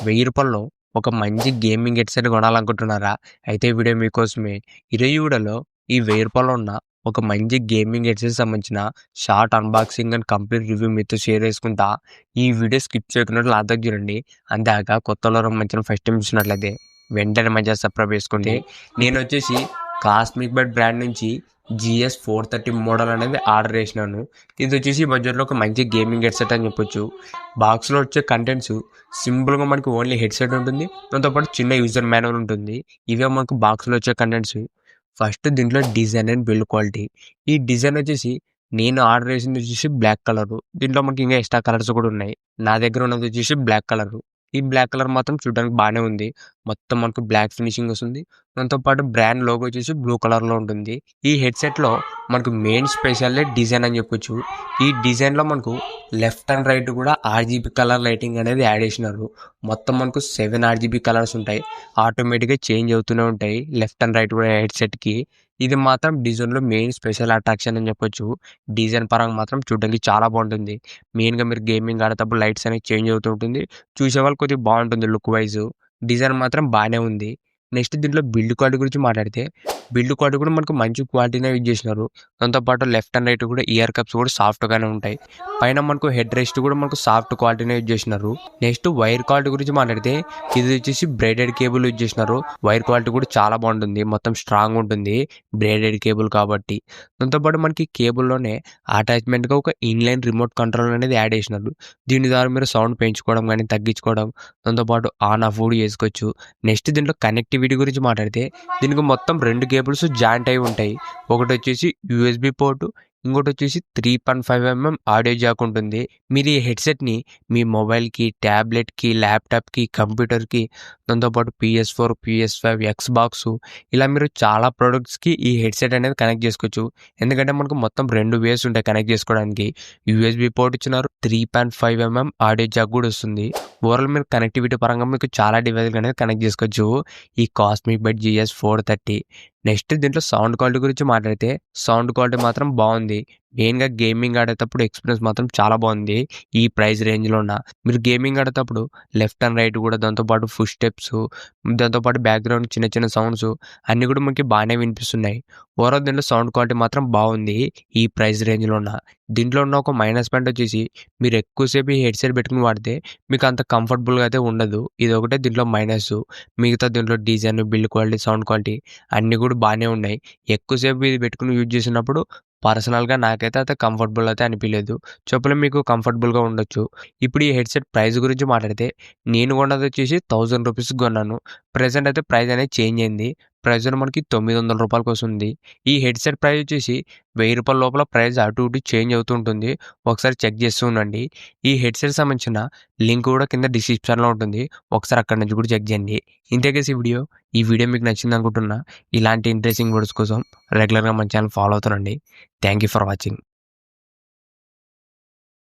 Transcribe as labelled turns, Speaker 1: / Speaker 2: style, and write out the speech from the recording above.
Speaker 1: రూ. 1000లో ఒక మంచి గేమింగ్ హెడ్సెట్ కొనాలనుకుంటున్నారా? అయితే ఈ వీడియో మీకోసమే. ఈరోజు ఈ వీడియోలో ఈ రూ. 1000లో ఉన్న ఒక మంచి గేమింగ్ హెడ్సెట్ సంబంధించిన short unboxing and complete review మీతో షేర్ చేసుకుంటా. ఈ వీడియో స్కిప్ చేయకుండా లాస్ట్ చూడండి. అందాక కొత్తలో మంచి ఫస్ట్ టైం చూసినట్లయితే వెంటనే మంచిగా సబ్స్క్రైబ్ చేసుకోండి. నేను వచ్చేసి కాస్మిక్ బెడ్ బ్రాండ్ నుంచి GS430 మోడల్ అనేది ఆర్డర్ చేసినాను. ఇది వచ్చేసి బడ్జెట్లో ఒక మంచి గేమింగ్ హెడ్సెట్ అని చెప్పొచ్చు. బాక్స్లో వచ్చే కంటెంట్స్ సింపుల్గా మనకి ఓన్లీ హెడ్సెట్ ఉంటుంది, దాంతోపాటు చిన్న యూజర్ మాన్యువల్ ఉంటుంది. ఇవే మనకు బాక్స్లో వచ్చే కంటెంట్స్. ఫస్ట్ దీంట్లో డిజైన్ అండ్ బిల్డ్ క్వాలిటీ. ఈ డిజైన్ వచ్చేసి నేను ఆర్డర్ చేసింది వచ్చేసి బ్లాక్ కలర్. దీంట్లో మనకి ఇంకా ఎక్స్ట్రా కలర్స్ కూడా ఉన్నాయి. నా దగ్గర ఉన్నది వచ్చేసి బ్లాక్ కలర్. ఈ బ్లాక్ కలర్ మాత్రం చూడడానికి బాగానే ఉంది. మొత్తం మనకు బ్లాక్ ఫినిషింగ్ వస్తుంది. దాంతోపాటు బ్రాండ్ లోగో వచ్చేసి బ్లూ కలర్లో ఉంటుంది. ఈ హెడ్సెట్లో మనకు మెయిన్ స్పెషల్ డిజైన్ అని చెప్పొచ్చు. ఈ డిజైన్లో మనకు లెఫ్ట్ అండ్ రైట్ కూడా RGB కలర్ లైటింగ్ అనేది యాడ్ చేసినారు. మొత్తం మనకు 7 RGB కలర్స్ ఉంటాయి. ఆటోమేటిక్గా చేంజ్ అవుతూనే ఉంటాయి లెఫ్ట్ అండ్ రైట్ కూడా హెడ్సెట్కి. ఇది మాత్రం డిజైన్లో మెయిన్ స్పెషల్ అట్రాక్షన్ అని చెప్పొచ్చు. డిజైన్ పరంగా మాత్రం చూడడానికి చాలా బాగుంటుంది. మెయిన్గా మీరు గేమింగ్ ఆడేటప్పుడు లైట్స్ అనేది చేంజ్ అవుతూ ఉంటుంది. చూసే వాళ్ళు కొద్దిగా బాగుంటుంది లుక్ వైజ్. డిజైన్ మాత్రం బాగానే ఉంది. నెక్స్ట్ దీంట్లో బిల్డ్ క్వాలిటీ గురించి మాట్లాడితే బిల్డ్ క్వాలిటీ కూడా మనకు మంచి క్వాలిటీనే యూజ్ చేసినారు. దాంతోపాటు లెఫ్ట్ అండ్ రైట్ కూడా ఇయర్ కప్స్ కూడా సాఫ్ట్గానే ఉంటాయి. పైన మనకు హెడ్ రెస్ట్ కూడా మనకు సాఫ్ట్ క్వాలిటీనే యూజ్ చేసినారు. నెక్స్ట్ వైర్ క్వాలిటీ గురించి మాట్లాడితే ఇది వచ్చేసి బ్రేడెడ్ కేబుల్ యూజ్ చేసినారు. వైర్ క్వాలిటీ కూడా చాలా బాగుంటుంది, మొత్తం స్ట్రాంగ్ ఉంటుంది బ్రేడెడ్ కేబుల్ కాబట్టి. దాంతోపాటు మనకి కేబుల్లోనే అటాచ్మెంట్గా ఒక ఇన్లైన్ రిమోట్ కంట్రోల్ అనేది యాడ్ చేసినారు. దీని ద్వారా మీరు సౌండ్ పెంచుకోవడం కానీ తగ్గించుకోవడం, దాంతోపాటు ఆన్ ఆఫ్ కూడా చేసుకోవచ్చు. నెక్స్ట్ దీంట్లో కనెక్టివిటీ గురించి మాట్లాడితే దీనికి మొత్తం 2 కేబుల్స్ జాయింట్ అయి ఉంటాయి. ఒకటి వచ్చేసి USB పోర్టు, ఇంకోటి వచ్చేసి 3.5mm ఆడియో జాక్ ఉంటుంది. మీరు ఈ హెడ్సెట్ని మీ మొబైల్కి, ట్యాబ్లెట్కి, ల్యాప్టాప్కి, కంప్యూటర్కి, దాంతోపాటు PS4, PS5, Xbox ఇలా మీరు చాలా ప్రోడక్ట్స్కి ఈ హెడ్సెట్ అనేది కనెక్ట్ చేసుకోవచ్చు. ఎందుకంటే మనకు మొత్తం 2 వేస్ ఉంటాయి కనెక్ట్ చేసుకోవడానికి. USB పోర్ట్ ఇచ్చినారు, 3.5mm ఆడియో జాక్ కూడా వస్తుంది. ఓవరాల్ మీరు కనెక్టివిటీ పరంగా మీకు చాలా డివైస్ అనేది కనెక్ట్ చేసుకోవచ్చు ఈ కాస్మిక్ బెడ్ GS430. నెక్స్ట్ దీంట్లో సౌండ్ క్వాలిటీ గురించి మాట్లాడితే సౌండ్ క్వాలిటీ మాత్రం బాగుంది. మెయిన్గా గేమింగ్ ఆడేటప్పుడు ఎక్స్పీరియన్స్ మాత్రం చాలా బాగుంది. ఈ ప్రైస్ రేంజ్లో ఉన్న మీరు గేమింగ్ ఆడేటప్పుడు లెఫ్ట్ అండ్ రైట్ కూడా, దాంతోపాటు ఫుట్ స్టెప్స్, దాంతోపాటు బ్యాక్గ్రౌండ్ చిన్న చిన్న సౌండ్స్ అన్నీ కూడా మనకి బాగానే వినిపిస్తున్నాయి. ఓవరాల్ దీంట్లో సౌండ్ క్వాలిటీ మాత్రం బాగుంది ఈ ప్రైస్ రేంజ్లో ఉన్న. దీంట్లో ఉన్న ఒక మైనస్ పాయింట్ వచ్చేసి మీరు ఎక్కువసేపు ఈ హెడ్సెట్ పెట్టుకుని వాడితే మీకు అంత కంఫర్టబుల్గా అయితే ఉండదు. ఇది ఒకటే దీంట్లో మైనస్. మిగతా దీంట్లో design, build quality, sound quality అన్నీ కూడా బాగానే ఉన్నాయి. ఎక్కువసేపు ఇది పెట్టుకుని యూజ్ చేసినప్పుడు పర్సనల్గా నాకైతే అయితే కంఫర్టబుల్ అయితే అనిపించలేదు. చెప్పలేం, మీకు కంఫర్టబుల్గా ఉండొచ్చు. ఇప్పుడు ఈ హెడ్సెట్ ప్రైస్ గురించి మాట్లాడితే నేను కొన్నది వచ్చేసి 1000 రూపీస్కి కొన్నాను. ప్రెసెంట్ అయితే ప్రైస్ అనేది చేంజ్ అయింది. ప్రైస్ మనకి 900 రూపాయలకి వస్తుంది. ఈ హెడ్సెట్ ప్రైస్ వచ్చేసి రూ. 1000 లోపల ప్రైస్ అటు ఇటు చేంజ్ అవుతూ ఉంటుంది. ఒకసారి చెక్ చేస్తూ ఉండండి. ఈ హెడ్సెట్ సంబంధించిన లింక్ కూడా కింద డిస్క్రిప్షన్లో ఉంటుంది. ఒకసారి అక్కడ నుంచి కూడా చెక్ చేయండి. ఇంతకేసి ఈ వీడియో మీకు నచ్చింది అనుకుంటున్నా. ఇలాంటి ఇంట్రెస్టింగ్ వీడియోస్ కోసం రెగ్యులర్గా మన ఛానల్ ఫాలో అవుతానండి. Thank you for watching.